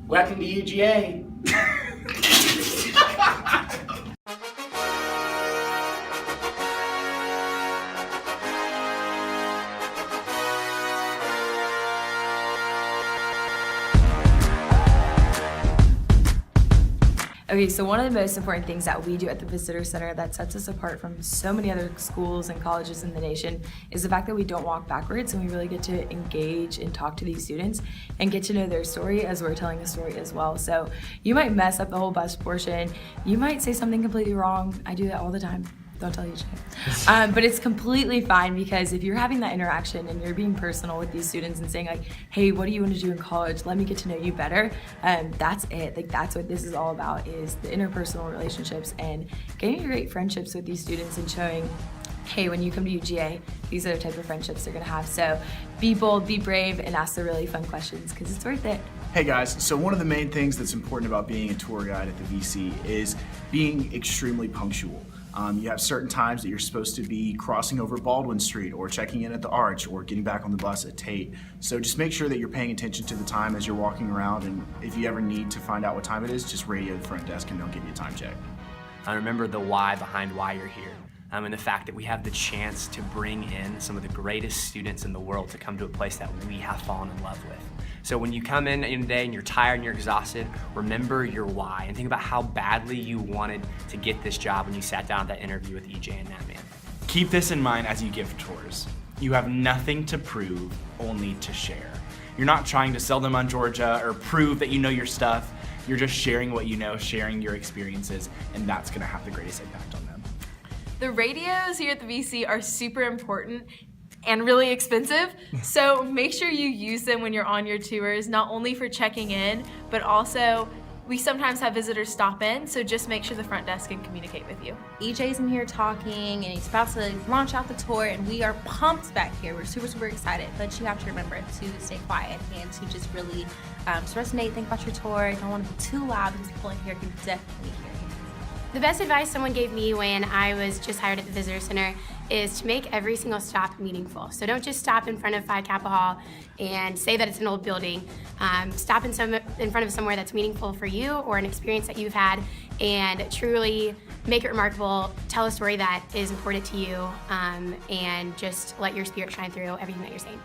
Welcome to UGA. Okay, so one of the most important things that we do at the Visitor Center that sets us apart from so many other schools and colleges in the nation is the fact that we don't walk backwards, and we really get to engage and talk to these students and get to know their story as we're telling a story as well. So you might mess up the whole bus portion, you might say something completely wrong. I do that all the time. Don't tell you, but it's completely fine, because if you're having that interaction and you're being personal with these students and saying like, hey, what do you want to do in college? Let me get to know you better. That's it. Like, that's what this is all about, is the interpersonal relationships and getting great friendships with these students and showing, hey, when you come to UGA, these are the type of friendships they're gonna have. So be bold, be brave, and ask the really fun questions, because it's worth it. Hey guys, so one of the main things that's important about being a tour guide at the VC is being extremely punctual. You have certain times that you're supposed to be crossing over Baldwin Street or checking in at the Arch or getting back on the bus at Tate. So just make sure that you're paying attention to the time as you're walking around, and if you ever need to find out what time it is, just radio the front desk and they'll give you a time check. I remember the why behind why you're here. And the fact that we have the chance to bring in some of the greatest students in the world to come to a place that we have fallen in love with. So when you come in today and you're tired and you're exhausted, remember your why and think about how badly you wanted to get this job when you sat down at that interview with EJ and that man. Keep this in mind as you give tours. You have nothing to prove, only to share. You're not trying to sell them on Georgia or prove that you know your stuff. You're just sharing what you know, sharing your experiences, and that's gonna have the greatest impact on them. The radios here at the VC are super important and really expensive, so make sure you use them when you're on your tours, not only for checking in, but also we sometimes have visitors stop in, so just make sure the front desk can communicate with you. EJ's in here talking, and he's about to launch out the tour, and we are pumped back here. We're super, super excited, but you have to remember to stay quiet and to just really resonate, think about your tour. You don't want to be too loud, because people in here can definitely hear you. The best advice someone gave me when I was just hired at the Visitor Center is to make every single stop meaningful. So don't just stop in front of Phi Kappa Hall and say that it's an old building. Stop in front of somewhere that's meaningful for you or an experience that you've had, and truly make it remarkable. Tell a story that is important to you, and just let your spirit shine through everything that you're saying.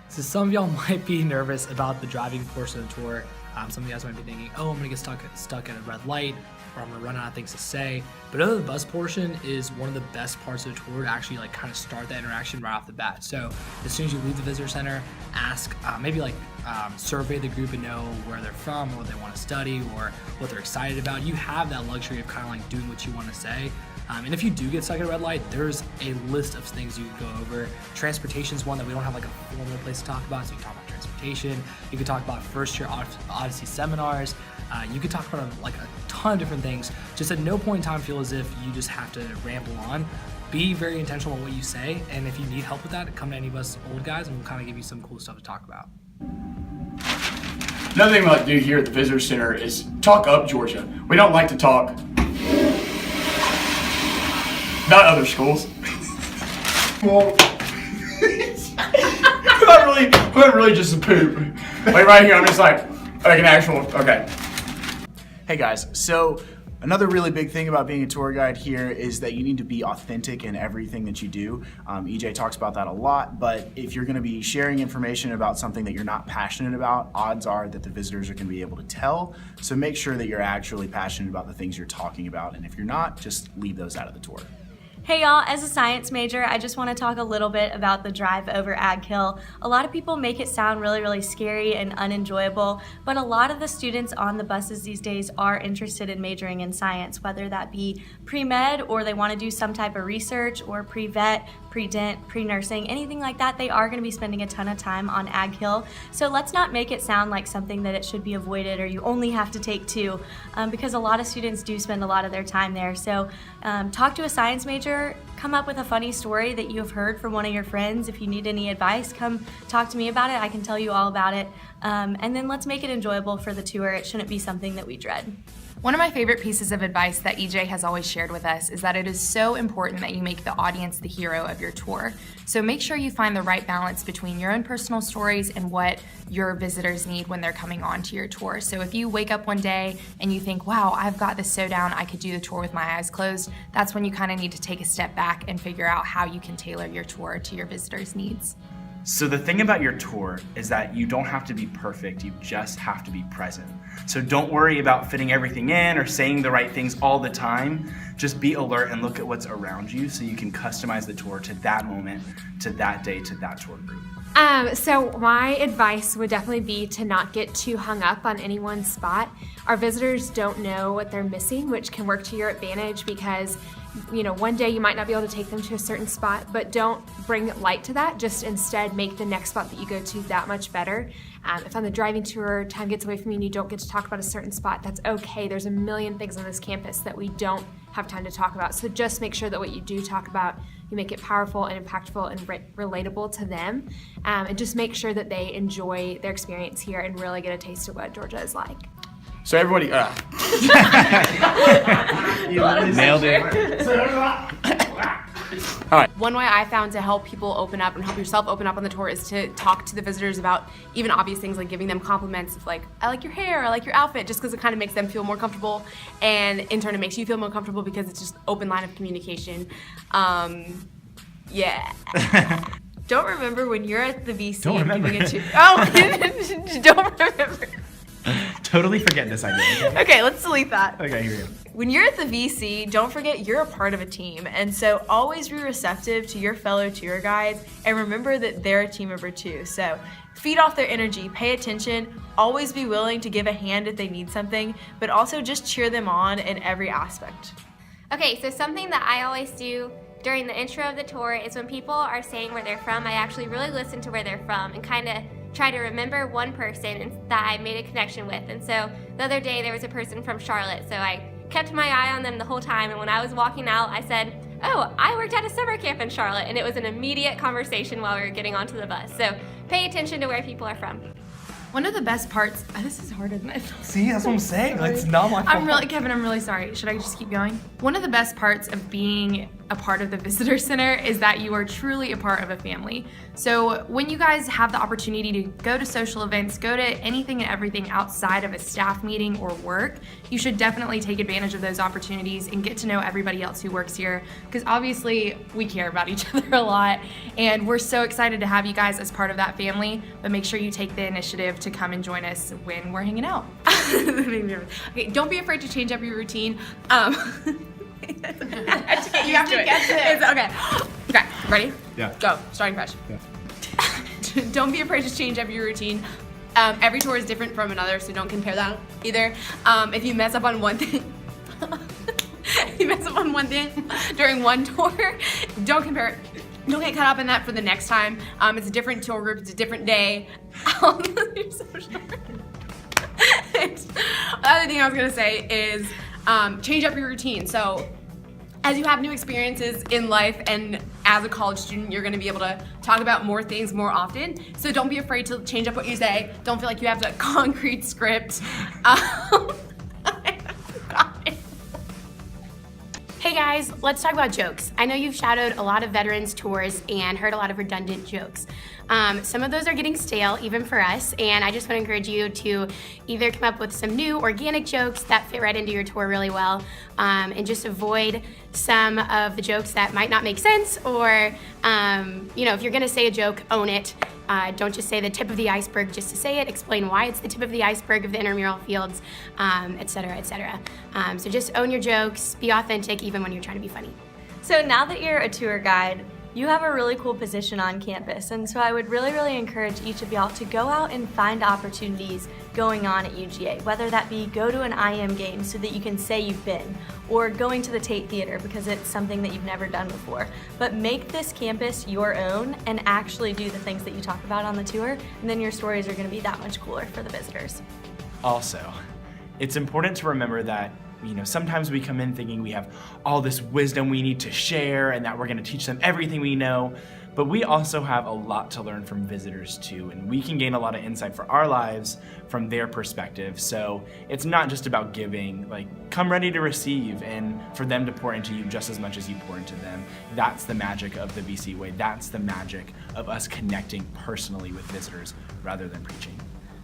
So some of y'all might be nervous about the driving portion of the tour. Some of you guys might be thinking, oh, I'm gonna get stuck at a red light, or I'm gonna run out of things to say. But the bus portion is one of the best parts of the tour to actually like kind of start that interaction right off the bat. So as soon as you leave the visitor center, ask, survey the group and know where they're from, or what they want to study, or what they're excited about. You have that luxury of kind of like doing what you want to say. And if you do get stuck at a red light, there's a list of things you can go over. Transportation is one that we don't have like a formal place to talk about, so you can talk about transportation. You can talk about first year Odyssey seminars. You could talk about like a ton of different things. Just at no point in time feel as if you just have to ramble on. Be very intentional on what you say, and if you need help with that, come to any of us old guys and we'll kind of give you some cool stuff to talk about. Another thing we like to do here at the Visitor Center is talk up Georgia. We don't like to talk about other schools. Well, I'm really just a poop. Like right here, I'm just like an actual, okay. Hey guys, so another really big thing about being a tour guide here is that you need to be authentic in everything that you do. EJ talks about that a lot, but if you're gonna be sharing information about something that you're not passionate about, odds are that the visitors are gonna be able to tell. So make sure that you're actually passionate about the things you're talking about, and if you're not, just leave those out of the tour. Hey y'all, as a science major, I just want to talk a little bit about the drive over Ag Hill. A lot of people make it sound really, really scary and unenjoyable, but a lot of the students on the buses these days are interested in majoring in science, whether that be pre-med or they want to do some type of research, or pre-vet, pre-dent, pre-nursing, anything like that. They are going to be spending a ton of time on Ag Hill. So let's not make it sound like something that it should be avoided or you only have to take two, because a lot of students do spend a lot of their time there. So talk to a science major. Come up with a funny story that you have heard from one of your friends. If you need any advice, come talk to me about it. I can tell you all about it. And then let's make it enjoyable for the tour. It shouldn't be something that we dread. One of my favorite pieces of advice that EJ has always shared with us is that it is so important that you make the audience the hero of your tour. So make sure you find the right balance between your own personal stories and what your visitors need when they're coming on to your tour. So if you wake up one day and you think, wow, I've got this so down, I could do the tour with my eyes closed, that's when you kind of need to take a step back and figure out how you can tailor your tour to your visitors' needs. So the thing about your tour is that you don't have to be perfect, you just have to be present. So don't worry about fitting everything in or saying the right things all the time. Just be alert and look at what's around you so you can customize the tour to that moment, to that day, to that tour group. So my advice would definitely be to not get too hung up on any one spot. Our visitors don't know what they're missing, which can work to your advantage because one day you might not be able to take them to a certain spot, but don't bring light to that. Just instead make the next spot that you go to that much better. If on the driving tour time gets away from you and you don't get to talk about a certain spot, that's okay. There's a million things on this campus that we don't have time to talk about. So just make sure that what you do talk about, you make it powerful and impactful and relatable to them. And just make sure that they enjoy their experience here and really get a taste of what Georgia is like. So everybody, Nailed it. One way I found to help people open up and help yourself open up on the tour is to talk to the visitors about even obvious things like giving them compliments of like, I like your hair, I like your outfit, just because it kind of makes them feel more comfortable, and in turn it makes you feel more comfortable because it's just open line of communication. Yeah. Don't remember when you're at the VC Don't and remember. giving it to don't remember. Totally forget this idea. Okay, let's delete that. Okay, here we go. When you're at the VC, don't forget you're a part of a team, and so always be receptive to your fellow tour guides and remember that they're a team member too. So feed off their energy, pay attention, always be willing to give a hand if they need something, but also just cheer them on in every aspect. Okay, so something that I always do during the intro of the tour is when people are saying where they're from, I actually really listen to where they're from and kind of try to remember one person that I made a connection with. And so the other day there was a person from Charlotte, so I kept my eye on them the whole time, and when I was walking out I said, oh, I worked at a summer camp in Charlotte, and it was an immediate conversation while we were getting onto the bus. So pay attention to where people are from. One of the best parts, this is harder than I thought. See, that's what I'm saying. It's not my fault. Kevin, I'm really sorry. Should I just keep going? One of the best parts of being a part of the Visitor Center is that you are truly a part of a family. So when you guys have the opportunity to go to social events, go to anything and everything outside of a staff meeting or work, you should definitely take advantage of those opportunities and get to know everybody else who works here, because obviously we care about each other a lot, and we're so excited to have you guys as part of that family, but make sure you take the initiative to come and join us when we're hanging out. Okay, don't be afraid to change up your routine. You have to get it. Okay, ready? Yeah. Go, starting fresh. Yeah. Don't be afraid to change up your routine. Every tour is different from another, so don't compare that either. If you mess up on one thing, during one tour, don't compare it. Don't get caught up in that for the next time. It's a different tour group, it's a different day. You're so short. The other thing I was gonna say is change up your routine. So as you have new experiences in life and as a college student, you're gonna be able to talk about more things more often. So don't be afraid to change up what you say. Don't feel like you have to concrete script. Hey guys, let's talk about jokes. I know you've shadowed a lot of veterans tours and heard a lot of redundant jokes. Some of those are getting stale, even for us, and I just want to encourage you to either come up with some new organic jokes that fit right into your tour really well, and just avoid some of the jokes that might not make sense, or if you're gonna say a joke, own it. Don't just say the tip of the iceberg just to say it. Explain why it's the tip of the iceberg of the intramural fields, et cetera, et cetera. So just own your jokes, be authentic even when you're trying to be funny. So now that you're a tour guide, you have a really cool position on campus, and so I would really encourage each of y'all to go out and find opportunities going on at UGA, whether that be go to an IM game so that you can say you've been, or going to the Tate Theater because it's something that you've never done before. But make this campus your own and actually do the things that you talk about on the tour, and then your stories are going to be that much cooler for the visitors. Also, it's important to remember that sometimes we come in thinking we have all this wisdom we need to share and that we're going to teach them everything we know. But we also have a lot to learn from visitors too, and we can gain a lot of insight for our lives from their perspective. So it's not just about giving, like, come ready to receive and for them to pour into you just as much as you pour into them. That's the magic of the BC Way. That's the magic of us connecting personally with visitors rather than preaching.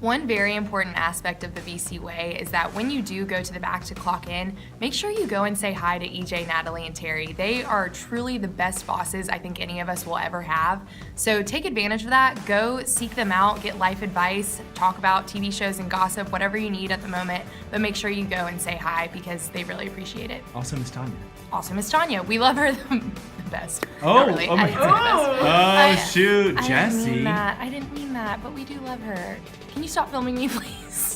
One very important aspect of the VC Way is that when you do go to the back to clock in, make sure you go and say hi to EJ, Natalie, and Terry. They are truly the best bosses I think any of us will ever have. So take advantage of that. Go seek them out, get life advice, talk about TV shows and gossip, whatever you need at the moment, but make sure you go and say hi because they really appreciate it. Also, Miss Tanya. Also, Miss Tanya. We love her the best. Oh, Not really. oh my I didn't say the best. Oh, shoot, I Jesse. didn't mean that, but we do love her. Can you stop filming me, please?